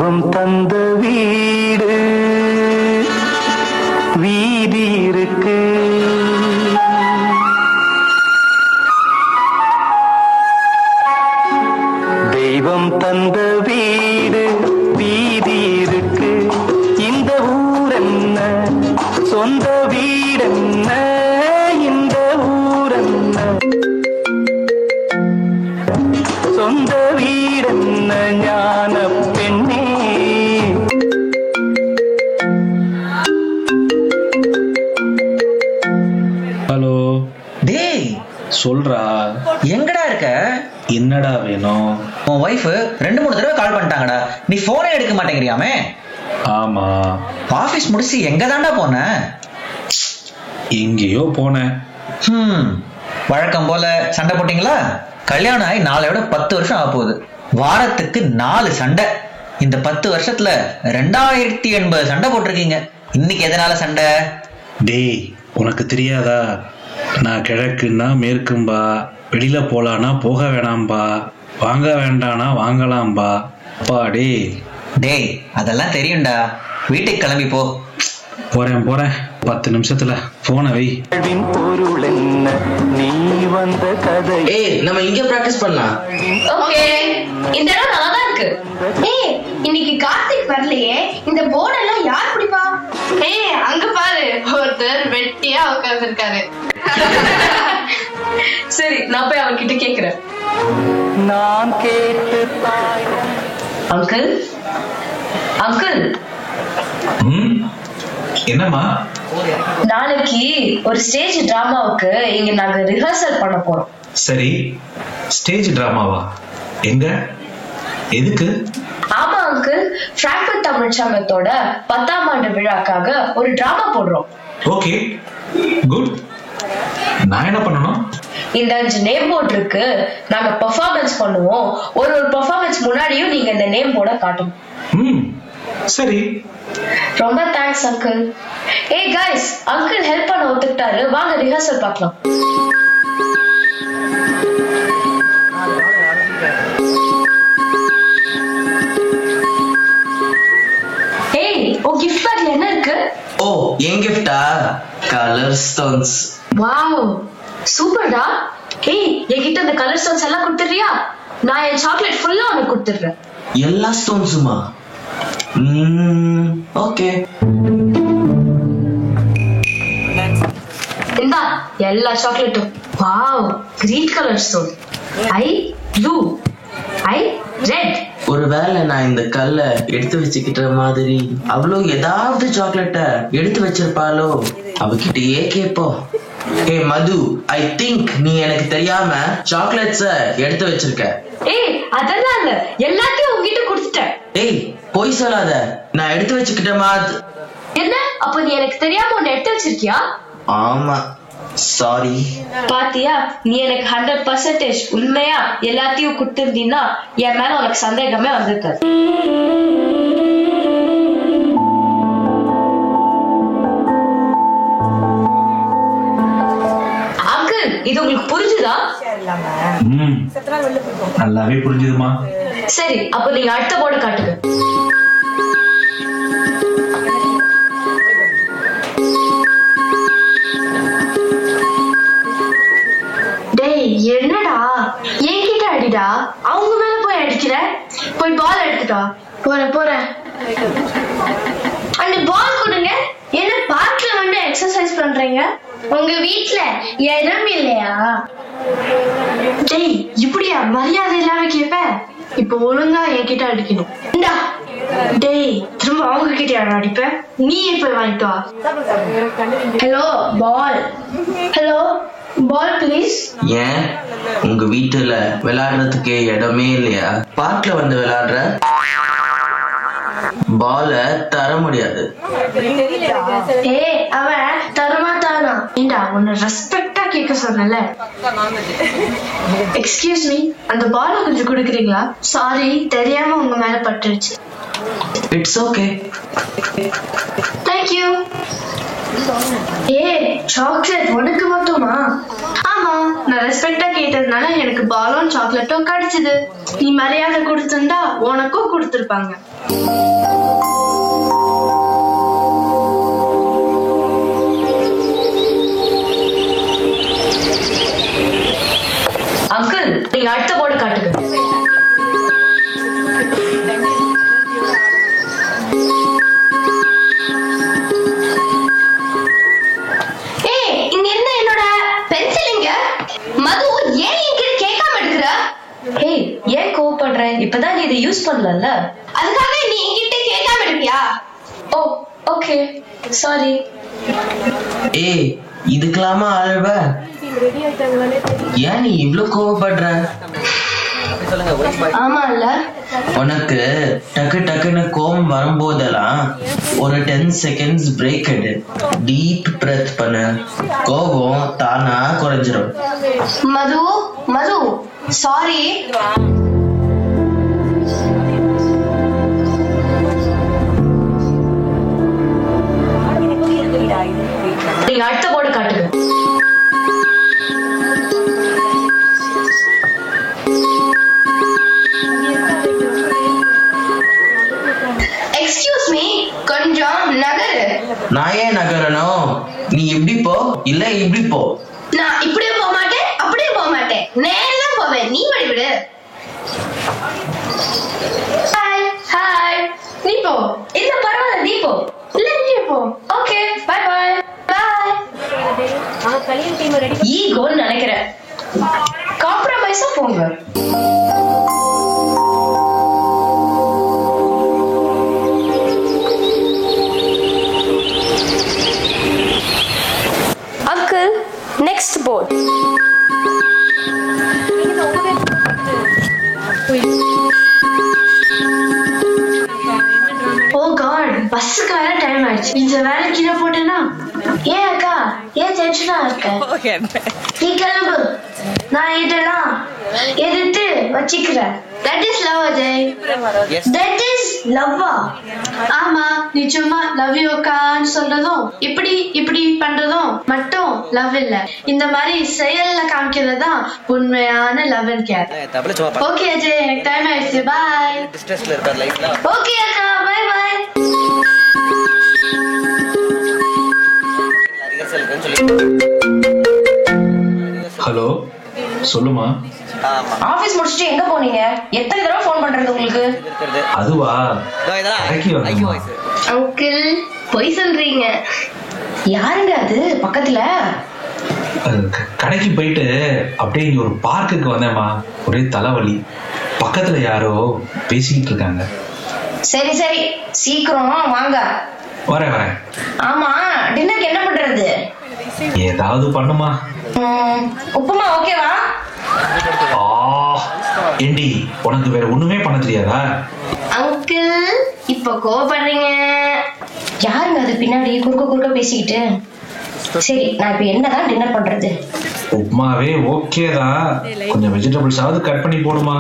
தெய்வம் தந்த வீடு வீதி இருக்கு. தெய்வம் தந்த வீடு வீதி இருக்கு. இந்த ஊர் என்ன, சொந்த வீடென்ன, இந்த ஊர் என்ன, சொந்த வீடென்ன ஞான பெண்ணே. ஹலோ டேய் சொல்றா, எங்கடா இருக்க? என்னடா வேணும்? உன் ஒய்ஃப் 2-3 தடவை கால் பண்ணிட்டாங்கடா, நீ போனே எடுக்க மாட்டேங்கிறியாமே. ஆமா, ஆபீஸ் முடிச்சு எங்க தாண்டா போன? எங்கேயோ போனேன். வழக்கம் போல சண்டை போட்டீங்களா? கல்யாணம் ஆகி 10 வருஷம் ஆக போகுது. வாரத்துக்கு 4 சண்டை. இந்த 10 வருஷத்துல 2080 சண்டை போட்டிருக்கீங்க. இன்னைக்கு எதனால சண்டை? டேய், உனக்கு தெரியாதா? நான் கிழக்குன்னா மேற்கும்பா, வெளியில போலானா போக வேணாம்பா, வாங்க வேண்டானா வாங்கலாம்பா. அப்பா டேய் அதெல்லாம் தெரியும்டா, வீட்டுக்கு கிளம்பி போ. போறேன் 10 நிமிஷத்துல போன வை. பொருள் என்ன, நீ வந்த கதை. நம்ம இங்க பிராக்டிஸ் பண்ணலாம். ஓகே, இந்த இடம் நல்லா தான் இருக்கு. இன்னைக்கு கார்த்திக் வரலையே, இந்த போர்டு எல்லாம் யார் பிடிப்பா? அங்க பாரு, ஒருத்தர் வெட்டியா உட்கார்ந்துருக்காரு. சரி, நான் போய் அவர்கிட்ட கேக்குறேன். நான் கேட்டு அங்கிள் அங்கிள், என்னம்மா? நாளைக்கு ஒரு ஸ்டேஜ் டிராமாவுக்கு இங்க நாங்க ரிஹர்சல் பண்ண போறோம். சரி, ஸ்டேஜ் டிராமாவா? எங்க, எதுக்கு? ஆமா அங்கிள், பிராங்க்பர்ட் தமிழ் சங்கத்தோட 10ஆம் ஆண்டு விழாக்காக ஒரு டிராமா போடுறோம். Okay, good. நான் என்ன பண்ணணும்? இந்த 5 நேம் போர்டு இருக்கு, நாங்க பெர்ஃபார்மன்ஸ் பண்ணுவோம். ஒரு பெர்ஃபார்மன்ஸ் முன்னாடியும் நீங்க இந்த நேம் போர்டை காட்டணும். சரி. ரொம்ப thanks uncle. Guys, uncle help பண்ண ஒத்துக்கிட்டாரு, வாங்க ரிஹர்சல் பார்க்கலாம். உன் கிஃப்ட் பேக்ல என்ன இருக்கு? என் கிஃப்டா? Colour stones. வாவ், சூப்பர்டா. என்கிட்ட அந்த கலர் ஸ்டோன்ஸ் எல்லாம் கொடுத்துறியா? நான் என் சாக்லேட் ஃபுல்லா உனக்கு கொடுத்துறேன். எல்லா ஸ்டோன்ஸுமா? ஓகே. இந்தா எல்லா சாக்லேட்டும். Wow, green colour stone. Blue, red. ஒருவேளை நான் இந்த கல்ல எடுத்து வச்சுக்கிட்ட மாதிரி அவ்வளோ ஏதாவது சாக்லேட்ட எடுத்து வச்சிருப்பாளோ? அவகிட்டயே கேப்போம். மது, ஐ திங்க் நீ எனக்கு தெரியாம சாக்லேட்ஸ எடுத்து வச்சிருக்க. அதெல்லாம் இல்ல, எல்லாத்தையும் உங்ககிட்ட கொடுத்துட்டேன். போய் சொல்லாத, நான் எடுத்து வச்சுக்கிட்டேமா? என்ன, அப்ப நீ எனக்கு தெரியாம ஒன்னு எடுத்து வச்சிருக்கியா? ஆமா, சாரி. பாத்தியா, நீ எனக்கு 100% உண்மையா எல்லாத்தையும் கொடுத்திருந்தீன்னா என் மேல உனக்கு சந்தேகமே வந்திருக்காது. அங்கிள், இது உங்களுக்கு புரிஞ்சுதா? நல்லாவே புரிஞ்சுதுமா. சரி, அப்ப நீங்க அடுத்த போர்டு காட்டுங்க. என்னடா என்கிட்ட அடிடா, அவங்க மேல போய் அடிக்கிற. போய் பால் எடுத்துட்டா. போறேன். அந்த பால் கொடுங்க. என்ன பார்க்ல வந்து எக்ஸசைஸ் பண்றீங்க? உங்க வீட்ல இடம் இல்லையா? இப்படியா மரியாதை இல்லாம கேப்ப? இப்ப ஒழுங்கா என்கிட்ட அடிக்கணும். இந்தா. திரும்ப அவங்க கிட்ட அடிப்ப. நீ இப்ப வாங்கிட்டு வா. Hello Paul. Hello Paul please. ஏன் உங்க வீட்டுல விளையாடுறதுக்கு இடமே இல்லையா? பார்க்ல வந்து விளையாடுற. பால தர முடியாது. அவன் தரமாட்டானா? உன்னை ரெஸ்பெக்டா கேட்க சொன்னல. எக்ஸ்கியூஸ் மீ, அந்த பால கொஞ்சம் கொடுக்குறீங்களா? சாரி, தெரியாம உங்க மேல பட்டுருச்சு. It's okay. தேங்க்யூ. சாக்லேட் உனக்கு மட்டுமா? ஆமா, நான் ரெஸ்பெக்டா கேட்டதுனால எனக்கு பாலும் சாக்லேட்டும் கிடைச்சது. நீ மரியாதை கொடுத்திருந்தா உனக்கும் கொடுத்திருப்பாங்க. அங்கிள், நீங்க அடுத்த போர்டு காட்டுங்க. ஏன் கோவப்படுற? இப்பதான் நீ இதை யூஸ் பண்ணல, அதுக்காக நீ என்கிட்ட கேட்காம இருக்கியா? ஓ ஓகே சாரி. ஏய், இதுக்கெல்லாமா அழுவ? ஏன் நீ இவ்ளோ கோவப்படுற? ஆமா இல்ல, உனக்கு டக்கு டக்குன்னு கோவம் வரும்போதெல்லாம் ஒரு 10 செகண்ட்ஸ் பிரேக் எடு, டீப் பிரெத் பண்ணு, கோபம் தானா குறைஞ்சிரும். மது மது சாரி. நீங்க அடுத்த போர்டு காட்டுங்க. எக்ஸ்கியூஸ் மீ, கொஞ்சம் நகரு. நான் ஏன் நகரணும்? நீ இப்படி போ இல்ல இப்படி போ. நான் இப்படியே போக மாட்டேன், அப்படியே போக மாட்டேன், நேரா போவேன். நீ வழி விடு. Hi hi. நீ போ. இல்ல பரவாயில்ல, நீ போ. இல்ல நீ போ. Okay bye bye. பாய். ஈகோன்னு நினைக்கிறேன். காம்ப்ரமைஸா போங்க. Uncle, next board. Oh god, பஸ்ஸுக்கு வேற டைம் ஆயிடுச்சு. இந்த வேலை கீழே போட்டேன்னா. ஏன் அக்கா, ஏன் டென்ஷனா இருக்க? நீ கிளம்பு, நான் இதெல்லாம் எடுத்து வச்சுக்கிறேன். That is love, Ajay. That is love. ஆமா, நீ சும்மா love you அக்கான்னு சொல்றதும் இப்படி இப்படி பண்றதும் மட்டும் love இல்ல. இந்த மாதிரி செயல்ல காமிக்கிறது தான் உண்மையான love and care. Okay Ajay, எனக்கு டைம் ஆயிடுச்சு. பாய். ஓகே அக்கா, பை பை. ஹலோ, சொல்லுமா. ஆபீஸ் முடிச்சிட்டு எங்க போனீங்க? எத்தனை தடவை போன் பண்றது உங்களுக்கு? அதுவா, கடைக்கு வந்தேம்மா. அங்கிள், பொய் சொல்றீங்க. யாருங்க அது பக்கத்துல? கடைக்கு போயிட்டு அப்படியே இங்க ஒரு பார்க்குக்கு வந்தேம்மா. ஒரே தலைவலி. பக்கத்துல யாரோ பேசிக்கிட்டு இருக்காங்க. சரி சரி, சீக்கிரம் வாங்க. வரேன் வரேன். ஆமா, டின்னருக்கு என்ன பண்றது? ஏதாவது பண்ணுமா. உப்புமா ஓகேவா? ஏண்டி, உனக்கு வேற ஒண்ணுமே பண்ண தெரியாதா? அங்கிள், இப்ப கோவப்படுறீங்க. யாருங்க அது பின்னாடி குறுக்க குறுக்க பேசிக்கிட்டு? சரி, நான் இப்ப என்னதான் டின்னர் பண்றது? உப்புமாவே ஓகே தான். கொஞ்சம் வெஜிடபிள்ஸாவது கட் பண்ணி போடுமா.